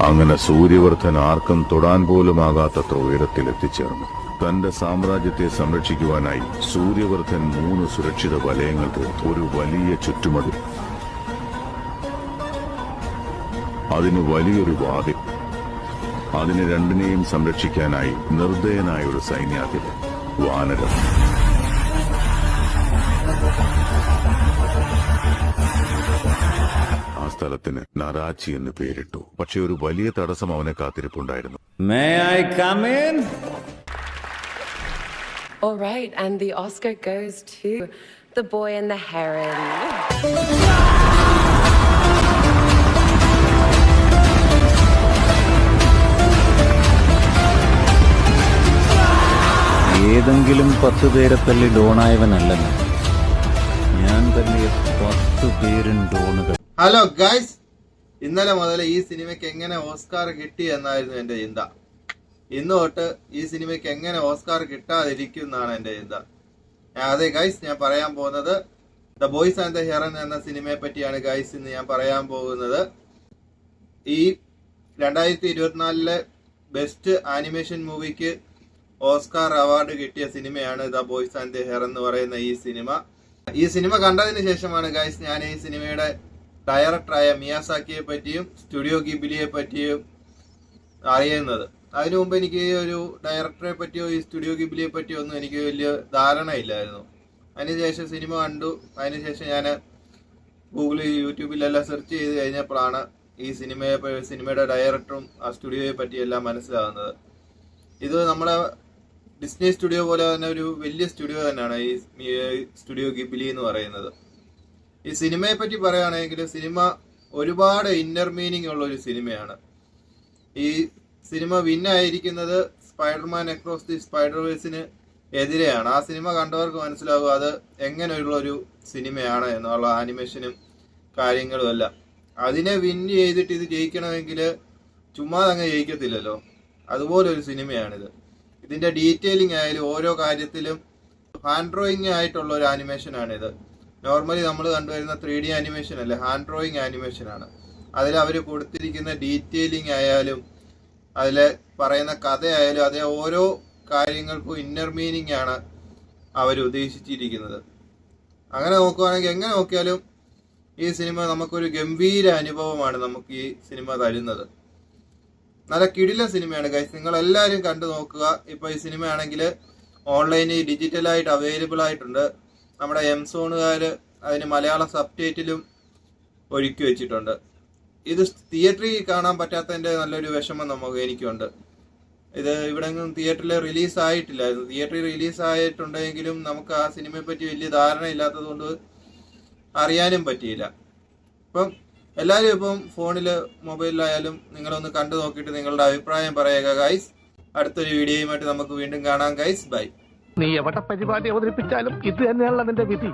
അങ്ങനെ സൂര്യവർദ്ധൻ ആർക്കും തൊടാൻ പോലുമാകാത്തത്ര ഉയരത്തിൽ എത്തിച്ചേർന്നു. തന്റെ സാമ്രാജ്യത്തെ സംരക്ഷിക്കുവാനായി സൂര്യവർദ്ധൻ 3 സുരക്ഷിത വലയങ്ങൾ തീർത്തു. ഒരു വലിയ ചുറ്റുമതിൽ, അതിന് വലിയൊരു വാതിൽ, അതിന് രണ്ടിനെയും സംരക്ഷിക്കാനായി നിർദ്ദയനായ ഒരു സൈന്യാധിപൻ, വാനരം. ആ സ്ഥലത്തിന് നറാച്ചി എന്ന് പേരിട്ടു. പക്ഷെ ഒരു വലിയ തടസ്സം അവനെ കാത്തിരിപ്പുണ്ടായിരുന്നു. May I come in? All right, and the Oscar goes to The Boy and the Heron. ഏതെങ്കിലും 10 പേരെ തല്ലി ഡോണായവനല്ല ഞാൻ തന്നെ 10 പേരും ഡോണുകൾ. ഹലോ ഗൈസ്, ഇന്നലെ മുതൽ ഈ സിനിമയ്ക്ക് എങ്ങനെ ഓസ്കാർ കിട്ടി എന്നായിരുന്നു എന്റെ ചിന്ത. ഇന്ന് തൊട്ട് ഈ സിനിമയ്ക്ക് എങ്ങനെ ഓസ്കാർ കിട്ടാതിരിക്കും എന്നാണ് എന്റെ ചിന്ത. അതെ ഗൈസ്, ഞാൻ പറയാൻ പോകുന്നത് ദ ബോയ്സ് ആൻഡ് ദ ഹെറൻ എന്ന സിനിമയെ പറ്റിയാണ് ഗൈസ് ഇന്ന് ഞാൻ പറയാൻ പോകുന്നത്. ഈ 2024 ബെസ്റ്റ് ആനിമേഷൻ മൂവിക്ക് ഓസ്കാർ അവാർഡ് കിട്ടിയ സിനിമയാണ് ദ ബോയ്സ് ആൻഡ് ദ ഹെറൻ എന്ന് പറയുന്ന ഈ സിനിമ. ഈ സിനിമ കണ്ടതിന് ശേഷമാണ് ഗൈസ് ഞാൻ ഈ സിനിമയുടെ ഡയറക്ടറായ മിയാസാക്കിയെ പറ്റിയും സ്റ്റുഡിയോ ഗിബിലിയെ പറ്റിയും അറിയുന്നത്. അതിനു മുമ്പ് എനിക്ക് ഒരു ഡയറക്ടറെ പറ്റിയോ ഈ സ്റ്റുഡിയോ ഗിബിലിയെ പറ്റിയോ ഒന്നും എനിക്ക് വലിയ ധാരണയില്ലായിരുന്നു. അതിനുശേഷം സിനിമ കണ്ടു. അതിനുശേഷം ഞാൻ ഗൂഗിളിൽ യൂട്യൂബിലെല്ലാം സെർച്ച് ചെയ്ത് കഴിഞ്ഞപ്പോഴാണ് ഈ സിനിമയുടെ ഡയറക്ടറും ആ സ്റ്റുഡിയോയെ പറ്റിയെല്ലാം മനസ്സിലാകുന്നത്. ഇത് നമ്മുടെ ഡിസ്നി സ്റ്റുഡിയോ പോലെ തന്നെ ഒരു വലിയ സ്റ്റുഡിയോ തന്നെയാണ് ഈ സ്റ്റുഡിയോ ഗിബിലി എന്ന് പറയുന്നത്. ഈ സിനിമയെ പറ്റി പറയുകയാണെങ്കിൽ സിനിമ ഒരുപാട് ഇന്നർ മീനിങ് ഉള്ള ഒരു സിനിമയാണ്. ഈ സിനിമ വിന്നായിരിക്കുന്നത് സ്പൈഡർമാൻ അക്രോസ് ദി സ്പൈഡർവേഴ്സിന് എതിരെയാണ്. ആ സിനിമ കണ്ടവർക്ക് മനസ്സിലാകും അത് എങ്ങനെയുള്ള ഒരു സിനിമയാണ് എന്നുള്ള ആനിമേഷനും കാര്യങ്ങളും എല്ലാം. അതിനെ വിൻ ചെയ്തിട്ട് ഇത് ജയിക്കണമെങ്കിൽ ചുമ്മാ അങ്ങ് ജയിക്കത്തില്ലല്ലോ. അതുപോലെ ഒരു സിനിമയാണിത്. ഇതിന്റെ ഡീറ്റെയിലിംഗ് ആയാലും ഓരോ കാര്യത്തിലും ഹാൻഡ് ഡ്രോയിങ് ആയിട്ടുള്ള ഒരു ആനിമേഷനാണിത്. നോർമലി നമ്മൾ കണ്ടുവരുന്ന 3D ആനിമേഷൻ അല്ലേ, ഹാൻഡ് ഡ്രോയിങ് ആനിമേഷൻ ആണ്. അതിൽ അവർ കൊടുത്തിരിക്കുന്ന ഡീറ്റെയിലിംഗ് ആയാലും അതിൽ പറയുന്ന കഥയായാലും അതേ ഓരോ കാര്യങ്ങൾക്കും ഇന്നർ മീനിങ് ആണ് അവർ ഉദ്ദേശിച്ചിരിക്കുന്നത്. അങ്ങനെ നോക്കുകയാണെങ്കിൽ എങ്ങനെ നോക്കിയാലും ഈ സിനിമ നമുക്കൊരു ഗംഭീര അനുഭവമാണ് നമുക്ക് ഈ സിനിമ തരുന്നത്. നല്ല കിടിലൻ സിനിമയാണ് ഗൈസ്, നിങ്ങൾ എല്ലാവരും കണ്ടു നോക്കുക. ഇപ്പൊ ഈ സിനിമയാണെങ്കിൽ ഓൺലൈനിൽ ഡിജിറ്റലായിട്ട് അവൈലബിൾ ആയിട്ടുണ്ട്. നമ്മുടെ എംസോണുകാര് അതിന് മലയാള സബ്ടൈറ്റിലും ഒരുക്കി വെച്ചിട്ടുണ്ട്. ഇത് തിയേറ്ററിൽ കാണാൻ പറ്റാത്തതിന്റെ നല്ലൊരു വിഷമം എനിക്കുണ്ട്. ഇത് ഇവിടെ തിയേറ്ററിൽ റിലീസ് ആയിട്ടില്ലായിരുന്നു. തിയേറ്ററിൽ റിലീസ് ആയിട്ടുണ്ടെങ്കിലും നമുക്ക് ആ സിനിമയെ പറ്റി വലിയ ധാരണ ഇല്ലാത്തത് കൊണ്ട് അറിയാനും പറ്റിയില്ല. ഇപ്പം എല്ലാവരും ഇപ്പം ഫോണിൽ മൊബൈലിലായാലും നിങ്ങളൊന്ന് കണ്ടു നോക്കിയിട്ട് നിങ്ങളുടെ അഭിപ്രായം പറയുക ഗൈസ്. അടുത്തൊരു വീഡിയോയുമായിട്ട് നമുക്ക് വീണ്ടും കാണാം ഗൈസ്. ബൈ. നീ എവിടെ പരിപാടി അവതരിപ്പിച്ചാലും ഇത് തന്നെയാണല്ലോ നിന്റെ വിധി.